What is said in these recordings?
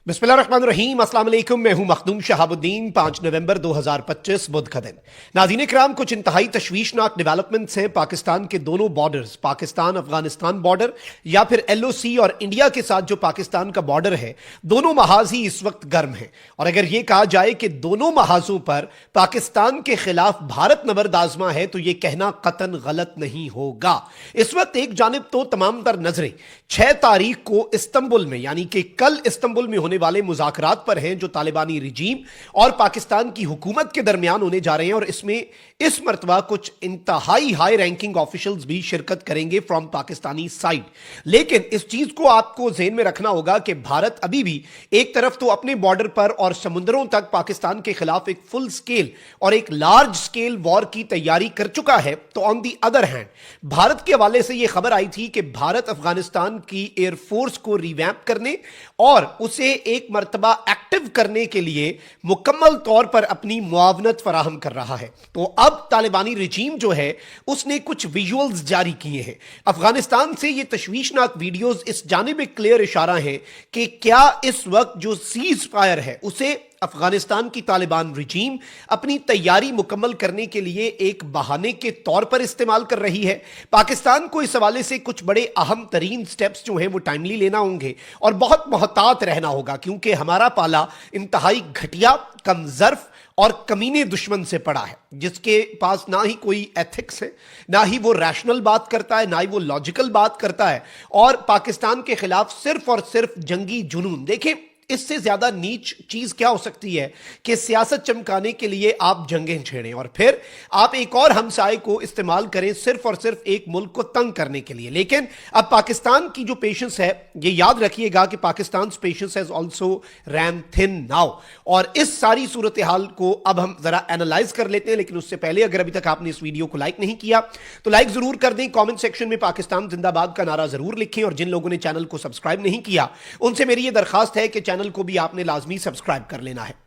बिस्मिल्लाहिर्रहमानिर्रहीम, अस्सलाम वालेकुम। मैं हूं मखदूम शहाबुद्दीन। 5 नवंबर 2025 बुध का दिन। नाज़रीन किराम, कुछ इंतहाई तशवीशनाक डेवलपमेंट्स हैं पाकिस्तान के दोनों बॉर्डर्स, पाकिस्तान अफगानिस्तान बॉर्डर या फिर LOC और इंडिया के साथ जो पाकिस्तान का बॉर्डर है, दोनों महाज ही इस वक्त गर्म हैं। और अगर यह कहा जाए कि दोनों महाजों पर पाकिस्तान के खिलाफ भारत नबर्द आजमा है तो यह कहना कतन गलत नहीं होगा। इस वक्त एक जानिब तो तमाम तर नजरें 6 तारीख को इस्तंबुल में, यानी कि कल इस्तंबुल में होने वाले मुज़ाकरात पर हैं जो तालिबानी रिजीम और पाकिस्तान की हुकूमत के दरमियान होने जा रहे हैं। और इसमें इस मर्तबा कुछ इंतहाई हाई रैंकिंग ऑफिशियल्स भी शिरकत करेंगे फ्रॉम पाकिस्तानी साइड। लेकिन इस चीज को आपको ज़हन में रखना होगा कि भारत अभी भी एक तरफ तो अपने बॉर्डर पर और समुद्रों तक पाकिस्तान के खिलाफ एक फुल स्केल और एक लार्ज स्केल वॉर की तैयारी कर चुका है, तो on the other hand Bharat के हवाले से यह खबर आई थी कि भारत अफगानिस्तान की एयरफोर्स को रिवैम्प करने और उसे एक मर्तबा एक्टिव करने के लिए मुकम्मल तौर पर अपनी मुआवनत फराहम कर रहा है। तो अब तालिबानी रिजीम जो है उसने कुछ विजुअल्स जारी किए हैं अफगानिस्तान से। ये तशवीशनाक वीडियोस इस जानिब एक क्लियर इशारा है कि क्या इस वक्त जो सीज फायर है उसे अफगानिस्तान की तालिबान रिजीम अपनी तैयारी मुकम्मल करने के लिए एक बहाने के तौर पर इस्तेमाल कर रही है। पाकिस्तान को इस हवाले से कुछ बड़े अहम तरीन स्टेप्स जो हैं वो टाइमली लेना होंगे और बहुत मोहतात रहना होगा, क्योंकि हमारा पाला इंतहाई घटिया, कमजर्फ और कमीने दुश्मन से पड़ा है, जिसके पास ना ही कोई एथिक्स है, ना ही वो रैशनल बात करता है, ना ही वो लॉजिकल बात करता है, और पाकिस्तान के खिलाफ सिर्फ और सिर्फ जंगी जुनून। देखें, इससे ज्यादा नीच चीज क्या हो सकती है कि सियासत चमकाने के लिए आप जंगें छेड़ें और फिर आप एक और हमसाए को इस्तेमाल करें सिर्फ और सिर्फ एक मुल्क को तंग करने के लिए। लेकिन अब पाकिस्तान की जो पेशेंस है, ये याद रखिएगा कि Pakistan patience has also ran thin now. और इस सारी सूरत हाल को अब हम जरा एनालाइज कर लेते हैं। लेकिन उससे पहले अगर अभी तक आपने इस वीडियो को लाइक नहीं किया तो लाइक जरूर कर दें, कॉमेंट सेक्शन में पाकिस्तान जिंदाबाद का नारा जरूर लिखें, और जिन लोगों ने चैनल को सब्सक्राइब नहीं किया उनसे मेरी यह दरखास्त है कि चैनल को भी आपने लाजमी सब्सक्राइब कर लेना है।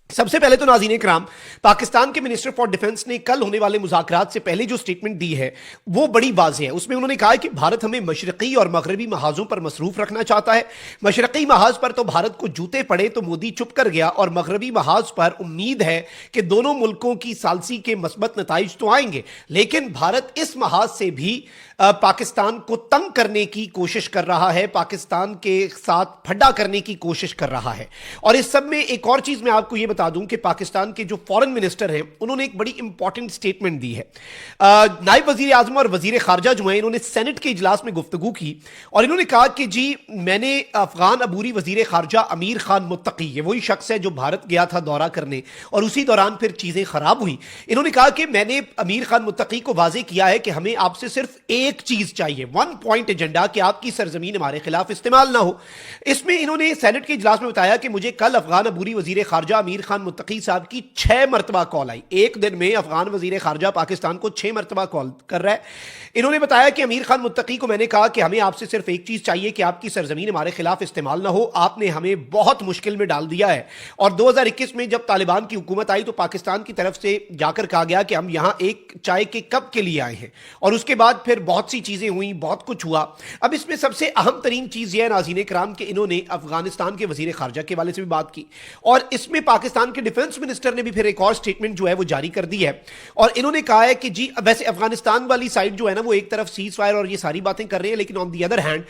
सबसे पहले तो नाज़रीन इकराम, पाकिस्तान के मिनिस्टर फॉर डिफेंस ने कल होने वाले मुज़ाकरात से पहले जो स्टेटमेंट दी है वो बड़ी वाज़ेह है। उसमें उन्होंने कहा है कि भारत हमें मशरक़ी और मगरबी महाजों पर मसरूफ रखना चाहता है। मशरक़ी महाज पर तो भारत को जूते पड़े तो मोदी चुप कर गया, और मगरबी महाज पर उम्मीद है कि दोनों मुल्कों की सालसी के मस्बत नताइज तो आएंगे, लेकिन भारत इस महाज से भी पाकिस्तान को तंग करने की कोशिश कर रहा है, पाकिस्तान के साथ फड्डा करने की कोशिश कर रहा है। और इस सब में एक और चीज मैं आपको यह बता दूं कि पाकिस्तान के जो फॉरेन मिनिस्टर हैं उन्होंने एक बड़ी इंपॉर्टेंट स्टेटमेंट दी है। नायब वजीर आजम और वजीर खारजा जो हैं, इन्होंने सेनेट के इजलास में गुफ्तगू की और इन्होंने कहा कि जी, मैंने अफगान अबूरी वजीर खारजा अमीर खान मुत्तकी, ये वही शख्स है जो भारत गया था दौरा करने और उसी दौरान फिर चीजें खराब हुई, इन्होंने कहा कि मैंने अमीर खान मुत्तकी को वाजे किया है कि हमें आपसे सिर्फ एक चीज चाहिए, 1 पॉइंट एजेंडा, कि आपकी सरजमीन हमारे खिलाफ इस्तेमाल ना हो। इसमें इन्होंने सेनेट के इजलास में बताया कि मुझे कल अफगान अबूरी वजीर खारजा अमीर खान मुत्तकी साहब की 6 मरतबा कॉल आई। एक दिन में अफगान वजीर खारजा पाकिस्तान को 6 मरतबा कॉल कर रहा है। इन्होंने बताया कि अमीर खान मुत्तकी को मैंने कहा कि हमें आपसे सिर्फ एक चीज चाहिए कि आपकी सरजमीन हमारे खिलाफ इस्तेमाल ना हो। आपने हमें बहुत मुश्किल में डाल दिया है। और 2021 में जब तालिबान की हुकूमत आई तो पाकिस्तान की तरफ से जाकर कहा गया कि हम यहां एक चाय के कप के लिए आए हैं, और उसके बाद फिर बहुत सी चीजें हुई, बहुत कुछ हुआ। अब इसमें सबसे अहम तरीन चीज यह है नाज़रीन इकराम कि इन्होंने अफगानिस्तान के वजीर खारजा के वाले से भी बात की, और इसमें पाकिस्तान के डिफेंस मिनिस्टर ने भी फिर एक और स्टेटमेंट जो है वो जारी कर दी है। और इन्होंने कहा है कि जी, वैसे अफगानिस्तान वाली साइड जो है ना वो एक तरफ सीज फायर और ये सारी बातें कर रहे हैं, लेकिन ऑन दी अदर हैंड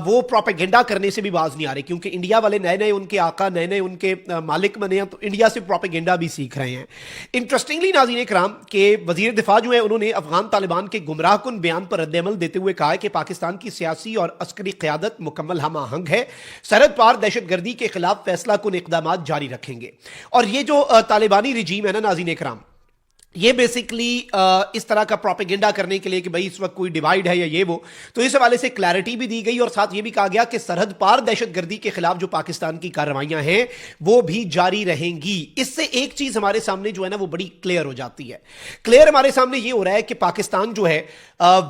वो प्रोपेगेंडा करने से भी बाज नहीं आ रहे, क्योंकि इंडिया वाले नए नए उनके आका, नए नए उनके मालिक बने हैं, तो इंडिया से प्रोपेगेंडा भी सीख रहे हैं। इंटरेस्टिंगली नाज़रीन इकराम के वजीर दिफा जो है उन्होंने अफगान तालिबान के गुमराहकुन बयान पर रद्द-ए-अमल देते हुए कहा है कि पाकिस्तान की सियासी और अस्करी क़यादत मुकम्मल हम आहंग है, सरहद पार दहशतगर्दी के खिलाफ फैसला कुन इक़दाम जारी रखेंगे। और ये जो तालिबानी रिजीम है ना नाज़रीन इकराम, ये बेसिकली इस तरह का प्रोपेगेंडा करने के लिए कि भाई इस वक्त कोई डिवाइड है या ये वो, तो इस हवाले से क्लैरिटी भी दी गई और साथ ये भी कहा गया कि सरहद पार दहशतगर्दी के खिलाफ जो पाकिस्तान की कार्रवाइयां हैं वो भी जारी रहेंगी। इससे एक चीज हमारे सामने जो है ना वो बड़ी क्लियर हो जाती है। क्लियर हमारे सामने ये हो रहा है कि पाकिस्तान जो है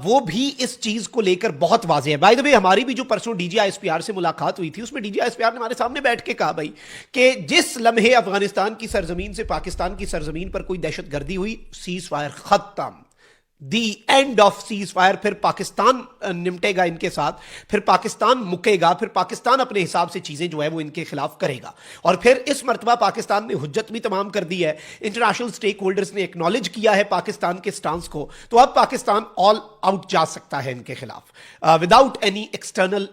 वो भी इस चीज को लेकर बहुत वाज़ेह है। बाय द वे, हमारी भी जो परसों DGISPR से मुलाकात हुई थी उसमें DGISPR ने हमारे सामने बैठ के कहा भाई कि जिस लम्हे अफगानिस्तान की सरजमीन से पाकिस्तान की सरजमीन पर कोई दहशतगर्दी हुई, सीज फायर खत्म, دی एंड ऑफ सीज फायर, फिर पाकिस्तान निपटेगा इनके साथ, फिर पाकिस्तान मुकेगा, फिर पाकिस्तान अपने हिसाब से चीजें जो है वो इनके खिलाफ करेगा। और फिर इस मरतबा पाकिस्तान ने हुज्जत भी तमाम कर दी है, इंटरनेशनल स्टेक होल्डर्स ने एक्नॉलेज किया है पाकिस्तान के स्टांस को, तो अब पाकिस्तान ऑल आउट जा सकता है इनके खिलाफ विदाउट एनी एक्सटर्नल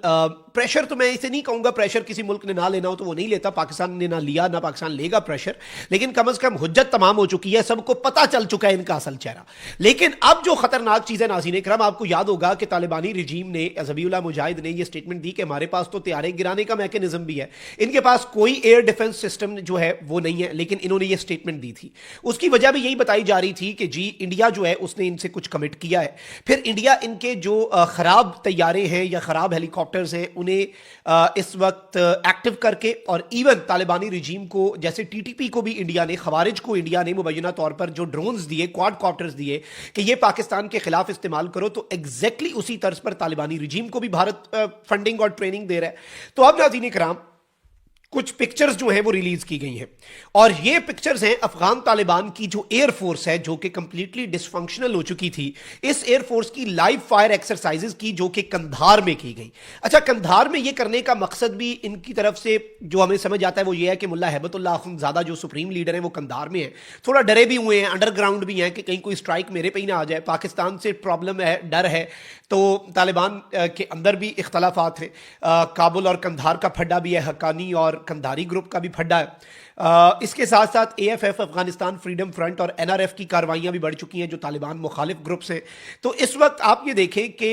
प्रेशर। तो मैं इसे नहीं कहूंगा प्रेशर किसी मुल्क ने ना लेना हो तो वो नहीं लेता, पाकिस्तान ने ना लिया ना पाकिस्तान लेगा प्रेशर, लेकिन कम से कम हुज्जत तमाम हो चुकी है, सबको पता चल चुका है इनका असल चेहरा। लेकिन अब जो खतरनाक चीज है नाज़रीन इकराम, आपको याद होगा कि तालिबानी रिजीम ने, ज़बीहुल्लाह मुजाहिद ने, यह स्टेटमेंट दी कि हमारे पास तो तैयारे गिराने का मैकेनिज्म भी है, इनके पास कोई एयर डिफेंस सिस्टम जो है वो नहीं है, लेकिन इन्होंने ये स्टेटमेंट दी थी। उसकी वजह भी यही बताई जा रही थी कि जी इंडिया जो है उसने इनसे कुछ कमिट किया है, फिर इंडिया इनके जो खराब तैयारे हैं या खराब हेलीकॉप्टर्स हैं उन्हें इस वक्त एक्टिव करके, और इवन तालिबानी रिजीम को, जैसे टीटीपी को भी इंडिया ने, खवारिज को इंडिया ने मुबैना तौर पर जो ड्रोन्स दिए, क्वाडकॉप्टर्स दिए कि ये पाकिस्तान के खिलाफ इस्तेमाल करो, तो एग्जैक्टली उसी तर्ज पर तालिबानी रिजीम को भी भारत फंडिंग और ट्रेनिंग दे रहा है। तो अब नाज़रीन इकराम कुछ पिक्चर्स जो हैं वो रिलीज की गई हैं, और ये पिक्चर्स हैं अफगान तालिबान की जो एयर फोर्स है जो कि कंप्लीटली डिसफंक्शनल हो चुकी थी, इस एयर फोर्स की लाइव फायर एक्सरसाइजेस की जो कि कंधार में की गई। अच्छा, कंधार में ये करने का मकसद भी इनकी तरफ से जो हमें समझ आता है वो ये है कि मुल्ला हैबतुल्लाह अखुंज़ादा जो सुप्रीम लीडर है वो कंधार में है, थोड़ा डरे भी हुए हैं, अंडरग्राउंड भी हैं कि कहीं कोई स्ट्राइक मेरे पे ही ना आ जाए, पाकिस्तान से प्रॉब्लम है, डर है, तो तालिबान के अंदर भी इख्तलाफात हैं, काबुल और कंधार का फड्डा भी है, हक्कानी और कंधारी ग्रुप का भी फड्डा है। इसके साथ साथ एएफएफ अफगानिस्तान फ्रीडम फ्रंट और एनआरएफ की कार्रवाइयां भी बढ़ चुकी हैं जो तालिबान मुखालिफ ग्रुप्स हैं। तो इस वक्त आप ये देखें कि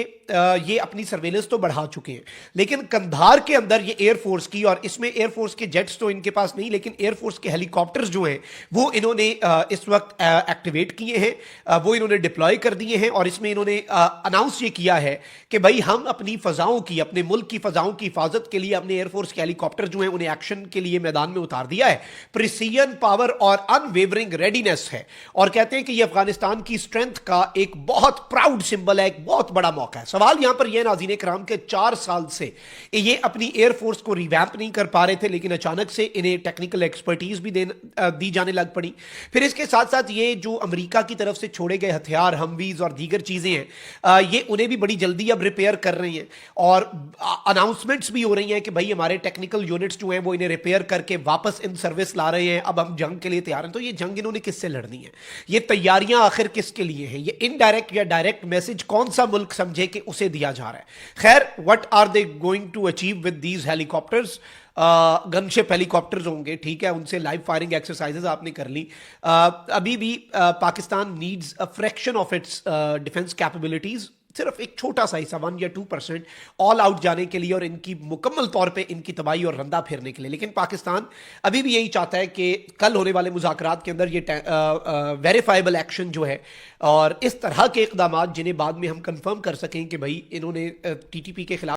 ये अपनी सर्वेलेंस तो बढ़ा चुके हैं, लेकिन कंधार के अंदर ये एयरफोर्स की, और इसमें एयरफोर्स के जेट्स तो इनके पास नहीं, लेकिन एयरफोर्स के हेलीकॉप्टर्स जो हैं वो इन्होंने इस वक्त एक्टिवेट किए हैं, वो इन्होंने डिप्लॉय कर दिए हैं, और इसमें इन्होंने अनाउंस ये किया है कि भाई हम अपनी फजाओं की, अपने मुल्क की फजाओं की हिफाजत के लिए अपने एयरफोर्स के हेलीकॉप्टर जो हैं उन्हें एक्शन के लिए मैदान में उतार दिया है। प्रिसीजन पावर और अनवेवरिंग रेडीनेस है, और कहते हैं कि यह अफगानिस्तान की स्ट्रेंथ का एक बहुत प्राउड सिंबल है, एक बहुत बड़ा मौका है। सवाल यहां पर यह नाज़रीन इकराम के 4 साल से ये अपनी एयरफोर्स को रिवैम्प नहीं कर पा रहे थे, लेकिन अचानक से इन्हें टेक्निकल एक्सपर्टीज भी दी जाने लग पड़ी। फिर इसके साथ साथ ये जो अमेरिका की तरफ से छोड़े गए हथियार, हमवीज और दीगर चीजें हैं, ये उन्हें भी बड़ी जल्दी अब रिपेयर कर रही हैं, और अनाउंसमेंट्स भी हो रही हैं कि भाई हमारे टेक्निकल यूनिट्स जो हैं वो इन्हें रिपेयर करके वापस इन सर्विस ला रहे हैं, अब हम जंग के लिए तैयार हैं। तो ये जंग इन्होंने किससे लड़नी है, ये तैयारियां आखिर किसके लिए हैं, ये इनडायरेक्ट या डायरेक्ट मैसेज कौन सा मुल्क समझे कि उसे दिया जा रहा है। खैर, what are they going to achieve with these helicopters, gunship helicopters होंगे, ठीक है, उनसे लाइव फायरिंग एक्सरसाइजेस आपने कर ली। अभी भी Pakistan needs a fraction of its defence capabilities, सिर्फ एक छोटा सा हिस्सा 1 या 2% ऑल आउट जाने के लिए और इनकी मुकम्मल तौर पे इनकी तबाही और रंदा फेरने के लिए। लेकिन पाकिस्तान अभी भी यही चाहता है कि कल होने वाले मुज़ाकरात के अंदर ये वेरीफाइबल एक्शन जो है और इस तरह के इक़दामात जिन्हें बाद में हम कंफर्म कर सकें कि भाई इन्होंने टीटीपी के खिलाफ